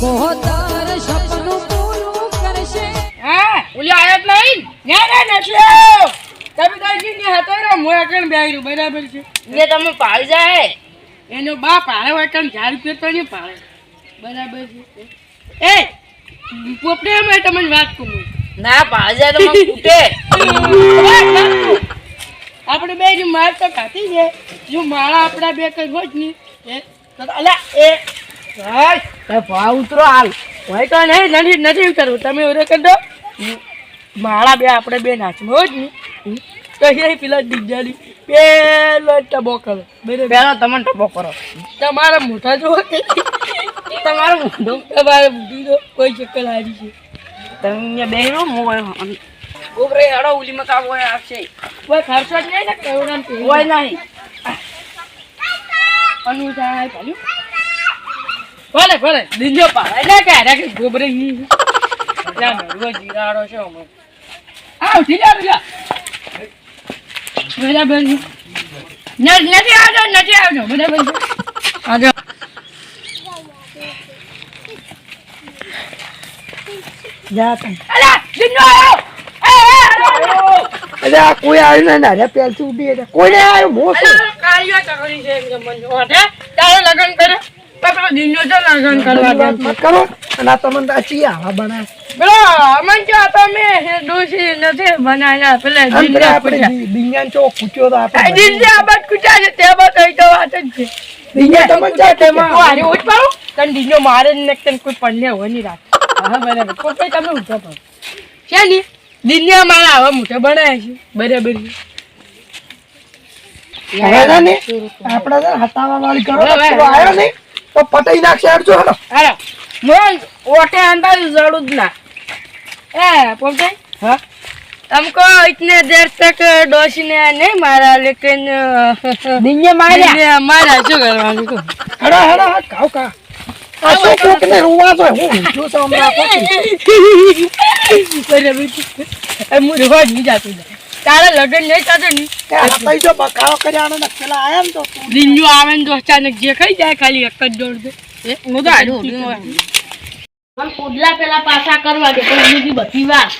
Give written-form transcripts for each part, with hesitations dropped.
પોતાર સપનું પૂરું કરશે. હા ઓલી આયત નહીં ના નથી તમે કઈ ની હતો રે મોય કણ બેહી બરાબર છે એ તમે પાળી જાય એનો બાપ હારે હોય કણ ઝાડ પેતો ની પાળે બરાબર છે એ પોપડે મે તમને વાત કહું ના પાળી જાય તો મને ફૂટે આપણે બે ની માર તો ખાતી છે જો માળા આપડા બે કઈ હોજ ની અલ્યા એ ભાઈ એ ભાવ ઉતરો હાલ હોય તો નહીં નથી કરવું તમે ઓરે કરી દો માળા બે આપણે બે નાચવો જ નહીં તો એ પેલા દીજાની પેલો ટબો કરો પેલો તમે ટબો કરો તમારા મોઢા જો તમારો મોઢો તમારે બુદ્ધિ તો કોઈ ચક્કર હારી છે તમે અહીંયા બેહરો મોય ગોબરે હડો ઉલીમાં કામ હોય આપશે કોઈ ખર્ચો જ નહીં ને કેવડામ હોય નહીં અનુસાર ચાલ્યું ભલે દીજો પાડે ના કે અરે ગોબરે ની ત્યાં નરવો જીરાડો છે અમે આવ ઠીલા બરાબર નથી આવજો બરાબર આવજો જા તમ અલા દીનો આવ્યો અરે કોઈ આવ્યું ના રે પેલ તું ઉડી રે કોઈ નહીં આવ્યો મોસો કાળિયા કરવાની છે એમ મન હોટે તારે લગન કરે પેલો દીનો તો લગન કરવા વાત મત કરો અને તમને તાચી આવા બનાય બેલો અમન જો તમે દોશી નથી બનાયા પેલે દીને આપણે દીન્યાન ચો કુચ્યો તો આપણે દીને આબત કુચા છે તે બત કઈ તો વાત જ છે દીને તમને જા તેમાં આરે ઉઠ પાડો તન દીનો મારે ને તન કોઈ પડને હોય ની રાત હા બરાબર કોઈ તમે ઉઠો પાડો છે ની દીન્યા મારા આવા મોટે બનાયા છે બરાબર હેરા ને આપડા તો હતાવા વાળી કરો આયો ને તો પટાઈ નાખશે અડજો હાલો હાલો મોન ઓટે अंदर जरूर ना ए पोपटे हाँ हमको इतने देर तक डोशी ने नहीं मारा लेकिन दिन्ने मारा जो करवाने को हड़ा खाओ का असो कोक ने रुवा तो હું જો સાંભળા પછી એ મુરે હોજ ની જાતું તારે લગન નહીં થતો ની હતાઈ જો બકારો કર્યાનો ને પેલા આયા ને તો દિન્યો આવે ને તો અચાનક જે ખાઈ જાય ખાલી એક જ દોડ દે હું તો આડું પણ પોડલા પેલા પાછા કરવા દે પણ બીજી બધી વાત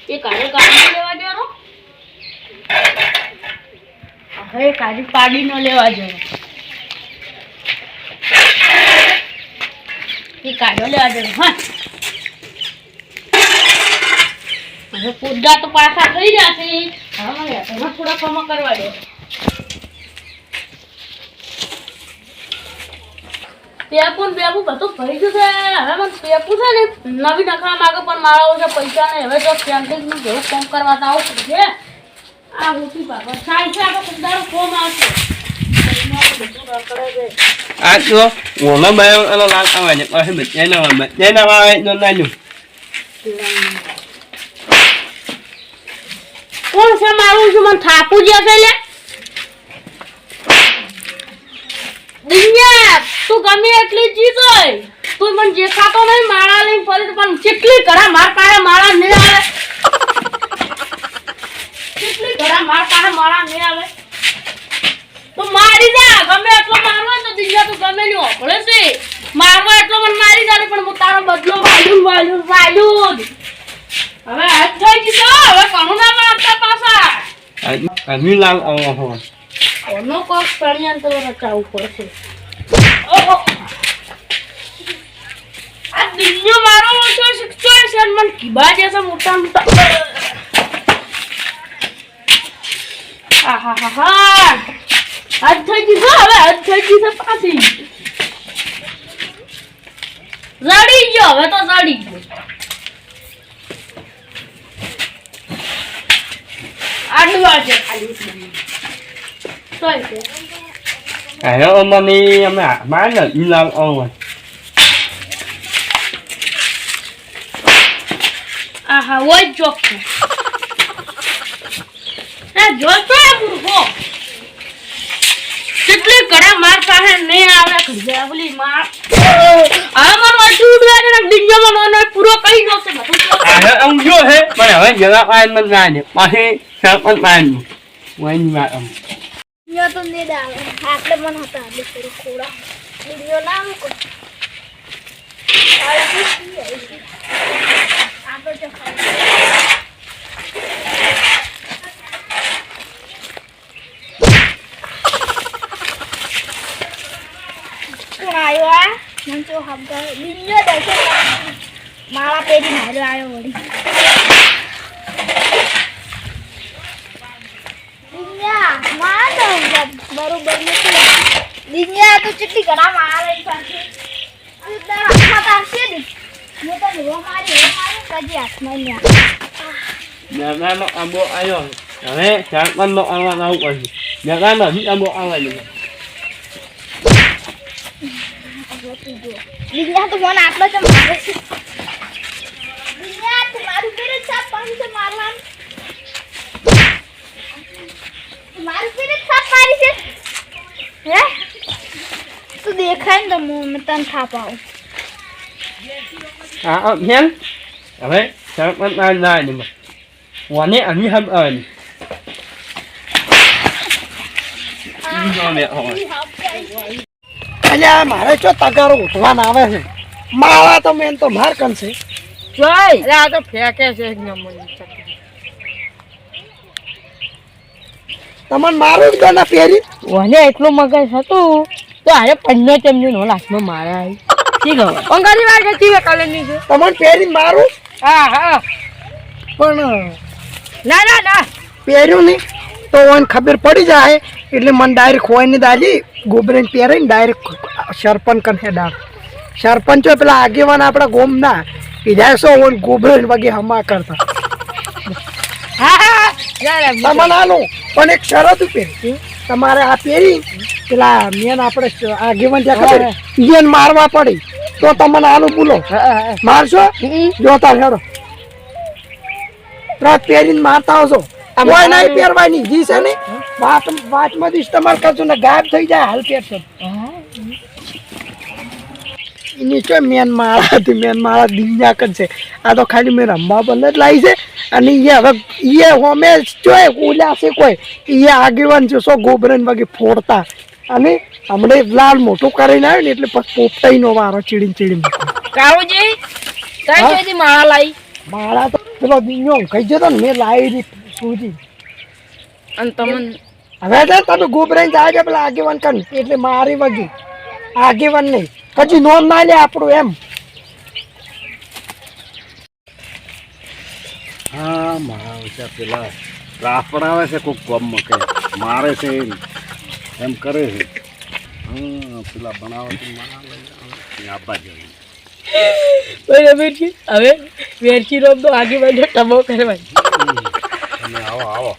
એ કાઢે લેવા દેવાનો હવે કાઢી પાડી નો લેવા દેવાનો એ કાઢો લેવા દેવાનો હા હવે પોડલા તો પાછા થઈ જશે હવે થોડા કમ કરવા દે પેપું બધું ભરી ગયું છે હવે મને પેપું છે ને નવી નખરા માગે પણ મારા ઓછા પૈસા ને હવે તો કેન્ટીનનું જેવું ફોર્મ કરવા તો આવું છે આ મોટી બાબત સાઈ છે આપણે કુદારું ફોર્મ આવશે આ જો ઓનો બાયો એનો લાગ આવે ને પછી બચ્ચાના આવે નો નાનું કોણ છે મારું છે મને થાપુ જે છે લે દિન્યા તું ગમે એટલી જીત હોય તું મને જે ખાતો નહીં માળા લઈને ફરી પણ કેટલી ઘડા માર પાસે માળા નહીં આવે કેટલી ઘડા માર પાસે માળા નહીં આવે તું મારી જા ગમે એટલો મારવા તો દિન્યા તું ગમે ની ઓપળે છે મારવા એટલો મને મારી જા પણ હું તારો બદલો વાલ્યું હવે હાથ થઈ ગયો હવે કોનું ના મારતા પાછા અમી લાગ ઓહો ઓનો કોક પ્રાણ્યંત્ર રચાવું પડશે આ દિન્યો મારો ઓછો શિક્ષો છે મન કીબા જેસા મોટા આહાહા હાથ થઈ ગયો હવે હાથ થઈ ગયો પાછી જડી ગયો હવે તો જડી ગયો આડું આજે ખાલી ayo omani ame mana ilang on aha woi jok na jok to burgo કેટલી કડા માર પાસે નહીં આવે ખંજે બોલી માર આ માર વાટુ ઉડવા ને ડિંગમાં નો પૂરો કહી દો છે બધું ayo ông vô hết mà હવે જરા આન મન ના ને પછી સાપન માન વઈ માં yo તો ને દા આટલે મન હતા એટલે થોડા વિડિયો નામ કો કોણ આવ્યો આ મને તો ખબર બીજો દેખે માળા પેરી માર્યો આવ્યો વળી દિન્યા માં તો બરોબર નથી દિન્યા તો ચીટી ઘણા માળા લઈ પાછી તું તારા હાથમાં તારશે ને હું તો રો મારી કદી હાથમાં ન્યા જગાનો આંબો આવ્યો હવે સરપંચનો આવવાનું આવું પડશે જગાનો હજી આંબો આવવાનું દિન્યા તો મને આટલો જ મારે છે દિન્યા તું મારું પેરે સાપ પાણી છે મારવાનું મારું પેરે સાપ મારી છે હે તું દેખાય ને તો મેં તને થાપ આવું હા બેન હવે સરપંચ ના નહીં wane ani ham an અલ્યા મારે ચો તગારો ઉઠવાના આવે છે માળા તો મેન તો માર કનશે જોઈ એટલે આ તો ફેંકે છે એક નંબર તમને મારું જ ના પહેરી ઓને એટલું મગજ હતું તો આરે 15 ચમચી નો લાસ્ટમાં મારા આવી ઠીક હવે અંગારી વાર કે ચીવે કલરની છે તમને પહેરી મારું હા હા પણ ના ના ના પહેર્યું નહીં તો ઓને ખબર પડી જાય એટલે મને ડાયરેક્ટ હોય ને દાદી ગોબરેને પહેરીને ડાયરેક્ટ સરપંચ કને ડાળ સરપંચો પેલા આગેવાન આપણા ગોમના કીધા છો ઓન ગોબરેન વગે હમા કરતા હા હા યાર તમને આનું પણ એક શરત ઉપર તમારે આ પહેરી પેલા મેન આપણે આગેવાન ત્યાં ખબર ઈયન મારવા પડી તો તમને આનું બોલો મારશો જોતા હેડો રાત પહેરીને મારતા આવશો કોઈ નહીં પહેરવાની જી છે ને વાતમાં ઇસ્તેમાલ કરજો ને ગાયબ થઈ જાય હાલ પહેરશો નીચે મેન માળા દિન્યા કરશે આ તો ખાલી મેં રમવા બંધ જ લાવી છે અને એ હવે એ હોમે જોઈ ઓલ્યા છે કોઈ એ આગેવાન છે સો ગોબરન વગે ફોડતા અને હમણે લાલ મોટું કરીને આવ્યો ને એટલે પછી પોપટાઈનો વારો ચીડીને કાળુજી કઈ જોઈતી માળા લાઈ માળા તો પેલો દિન્યો કહી જતો ને મેં લાવી સુધી અને તમને હવે છે તમે ગોબરાઈ જાય છે પેલા આગેવાન કર એટલે મારી વગી આગેવાન નહીં પછી નોંધ ના લે આપણું એમ હા મારા છે પેલા રાફડ આવે છે કોઈક ગામમાં કે મારે છે એમ કરે છે હા પેલા બનાવે છે આપવા જોઈએ બરાબર છે હવે વેરચી રોમ તો આગે બાજુ ટમો કરવાની તમે આવો આવો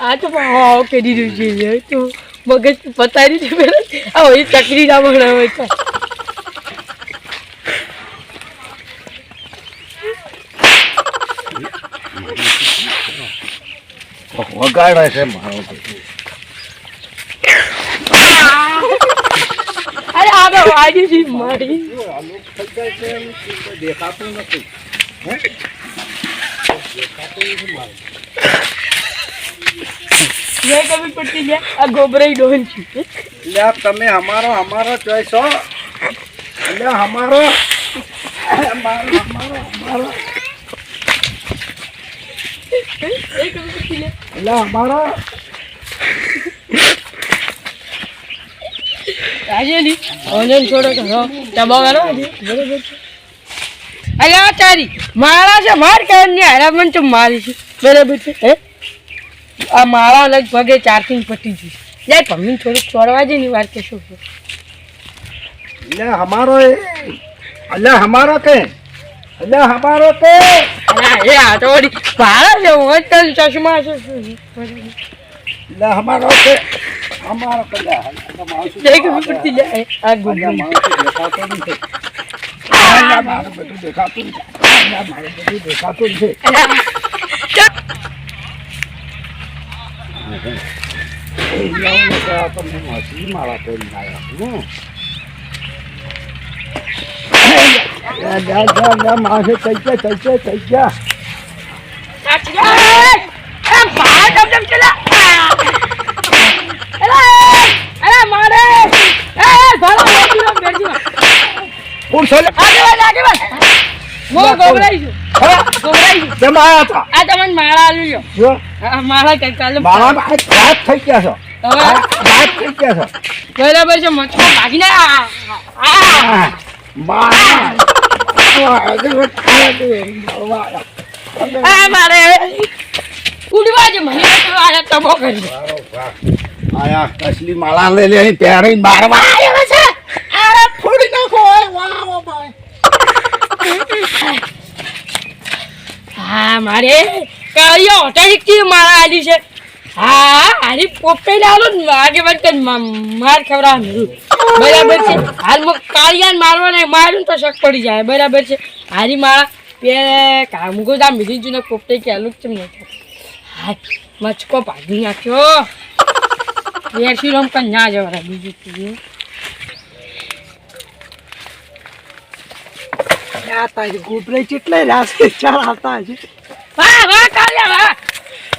આ તો આવો કરી રહ્યું છે તું મગજ પતાવી દે પેલા આવો એ ચકરી ના મળે હોય તો વગાડે છે મારો અરે આ વાજી છે મારી દેખાતું નથી ये कभी पट्टी गया आ गोबरे डोल छी એટલે તમે અમારો ચોઈસ હો એટલે અમારો एक कभी पट्टी ले એટલે અમારો આજે ની ઓનલાઈન છોડો કરો દબાવ કરો બરોબર અરે આ તારી મારા છે માર કે ને હારા મન તો મારી છે બરોબર છે હે આ મારા લગભગ 4 થી પટી ગઈ જાય પમ્મી થોડું છોડવા દે ની વાર કે શું એટલે અમારો કે એટલે અમારો કે અલા એ આ તો વળી ભાડા છે હું જ તને ચશ્મા છે એટલે અમારો કે એક પટ્ટી લે આ ગુંડા દેખાતું નથી મારું બધું દેખાતું છે મારા પેલી આવ્યા માસે થઈ ગયા અરે મારે એ ભાડા બેઠી કોણ છે આગળ આગેવાન હું ગોબરાઈ છું ગોબરાઈ છું કેમ આયા હતા આ તમને માળા આલી લ્યો જો માળા કઈ કાલે મારા ગાયબ થઈ ગયા છો હવે ગાયબ થઈ ગયા છો બરાબર છે મચકો ભાગીને મારે ઉડવા જ મને આ તબો કરી આયા કસલી માળા લઈ લે પહેરીને મારવા આવ્યો છે અરે ફોડી નાખો વાહ ભાઈ હા મારે કાળિયો હોટેલ માળા આલી છે હા આની પોપટે લાલો ને આગે વખતે માર ખવડાવવાનું બરાબર છે હાલ કાળિયાને મારવાને માર્યું તો શક પડી જાય બરાબર છે હારી માળા બે કામગો જા મીધી જુને પોપટે કેલું કેમ નહીં હા મચકો ભાગી નાખ્યો વેરસી રમ કન ના જવા બીજું આ તારી ગોબરાઈ કેટલા રાસે ચાર આવતા છે વાહ વાહ કાળિયા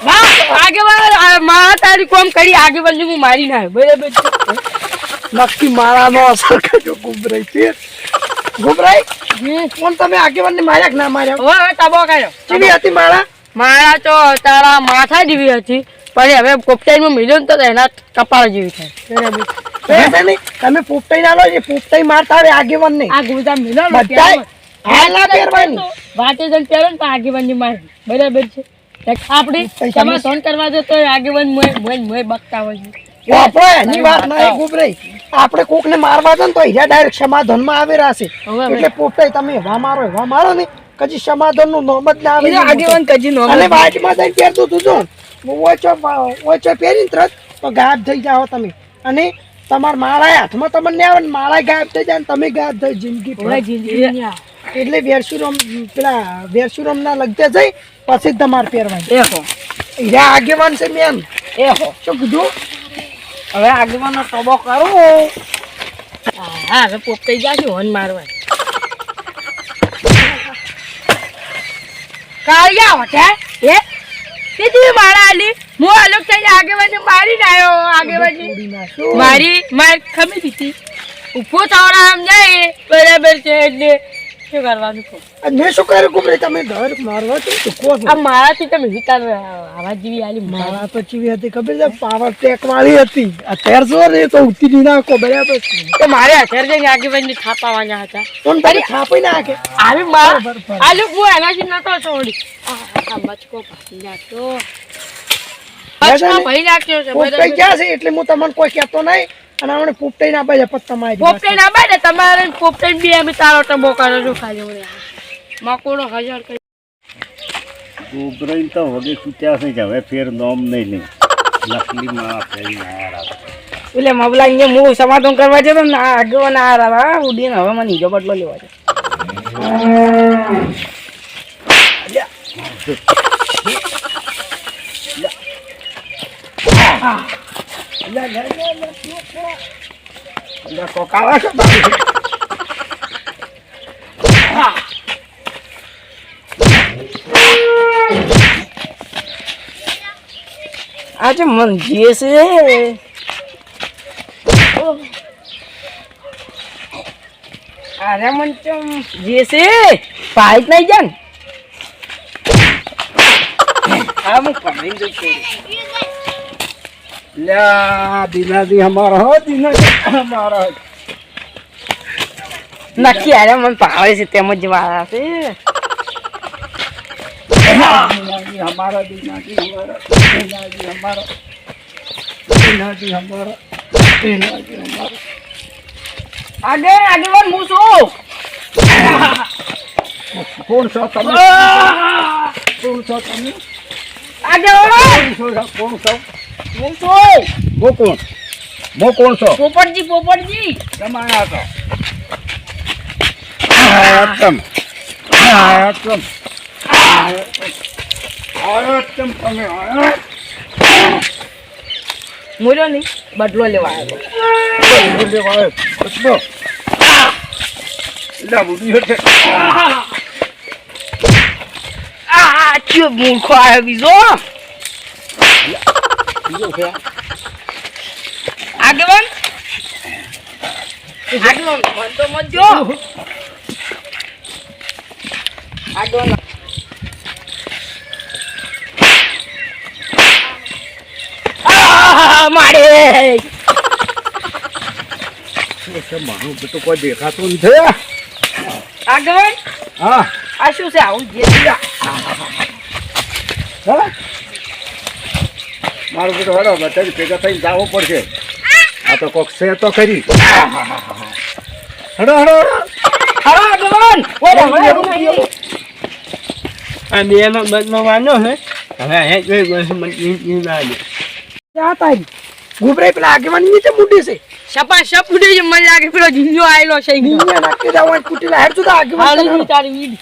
વાહ વાહ આગેવાન મારા તારી કોમ કરી આગેવાન હું મારી ના બરાબર છે નક્કી મારાનો અસર કર્યો ગોબરાઈ છે ગોબરાઈ કોણ તમે આગેવાનને માર્યા કે ના માર્યા હવે તબો કર્યો કેવી હતી માળા મારા તો તારા માથા જેવી હતી પણ હવે પોપટાઈમાં મિલ્યો ને તો એના કપાળ જેવી થાય બરાબર તમે પોપટાઈ ના લો પોપટાઈ મારતા આવે આગેવાન નહીં આ ગુદા મિલો બધાય હાલા પહેરવાની વાતે જન પહેરો ને તો આગેવાન ની માર બરાબર છે આપણે તમે ફોન કરવા દો તો આગેવાન મોય બકતા હોય છે આપણે એની વાત ના ગોબરાઈ આપણે કોક ને મારવા દો ને તો હીરા ડાયરેક્ટ સમાધાનમાં આવી રહેશે એટલે પોપટાઈ તમે એવા મારો ને કજી સમાધાન નું નોમત ના આવે આગેવાન કજી નો અને વાટમાં જઈને પહેરતું તું જો ઓછો પહેરીને તરત તો ગાયબ થઈ જાઓ તમે અને તમારા માળા હાથમાં તમને આવે ને માળા ગાયબ થઈ જાય ને તમે ગાયબ થઈ જિંદગી એટલે વેરસુરામ ના લગતે જઈ પછી જ તમારે પહેરવાની એહો હીરા આગેવાન છે મેન એહો શું કીધું હવે આગેવાનનો ટોબો કરો હા હવે પોપટાઈ જાશું હોન મારવા કાળિયા હોટા એ તીજી મારા આલી હું અલગ થઈને આગેવાનને મારી આવ્યો આગેવાન મારી માર ખમી દીધી ઉભો થવાના આમ જાય બરાબર છે એટલે શું કરવાનું કહો મેં શું કર્યું ગોબરાઈ તમે ડર મારવા તો કહો છો આ મારાથી તમે વિચાર આવાજ જેવી આલી મારા તો ચીવી હતી ખબર છે પાવર ટેક વાળી હતી અત્યારે જો ને તો ઉતરી નાખો બરાબર તો મારે અત્યારે જઈને આગેવાનને થાપાવાના હતા કોણ તારી થાપી નાખે આવી માર આ લોક હું એનાથી નતો છોડી આ મચકો ભાઈ નાખ્યો મચકો ભાઈ નાખ્યો છે પોપટાઈ ક્યાં છે એટલે હું તમને કોઈ કહેતો નહીં અને આપણે પોપટાઈ ના બાજે પત્તા મારી પોપટાઈ ના બાય ને તમારે પોપટાઈ બે અમે તારો ટબો કરો છો ખાલી મકોડો 1000 કરી ગોબરાઈ તો વગે છૂટ્યા છે કે હવે ફેર નોમ નહીં લે નકલી માળા પહેરીને આયા એટલે મબલા અહીંયા હું સમાધાન કરવા જતો ને આગળ ના આરા ઉડીને હવે મને ઈજો બદલો લેવા છે આજે મન જે છે અરે મન જે છે પાઈટ નહીં જાન હા હું પકડીને જઈ છું લ્યા દિનાજી હમારા હો દિનાજી હમારા નક્કી અરે મને ભાવે છે તેમ જ વાળા છે દિનાજી હમારા દિનાજી હમારા દિનાજી હમારા દિનાજી હમારા દિનાજી હમારા આગેવાન હું છું કોણ છો તમે કોણ છો તમે આગેવાન કોણ છો હું છું મો કોણ છો પોપટજી તમારા તો આયતમ તમે મોર્યો નહીં બદલો લેવા આવ્યો ચો મૂર્ખો આવ્યો બીજો આગેવાન મન તો મત જો મારે મારું બેટું કોઈ દેખાતું નથી. આગળ હા આ શું છે આવું જે હા મારું બેટું હેડો બધા ભેગા થઈને જવું પડશે. આ તો કોક છે તો ખરી. હેડો હેડો આગળ આ બેનો બદલો વાનો છે હવે હે જોઈ બસ મને લાગે ક્યાં તારી ગુબરે પેલા આગેવાન નીચે મૂડી છે સપા સપ ઉડી મને લાગે પેલો જીંજો આયેલો છે નિયા નાખી જાવ કુટીલા હેડ તો આગેવાન હાલ તારી વીડ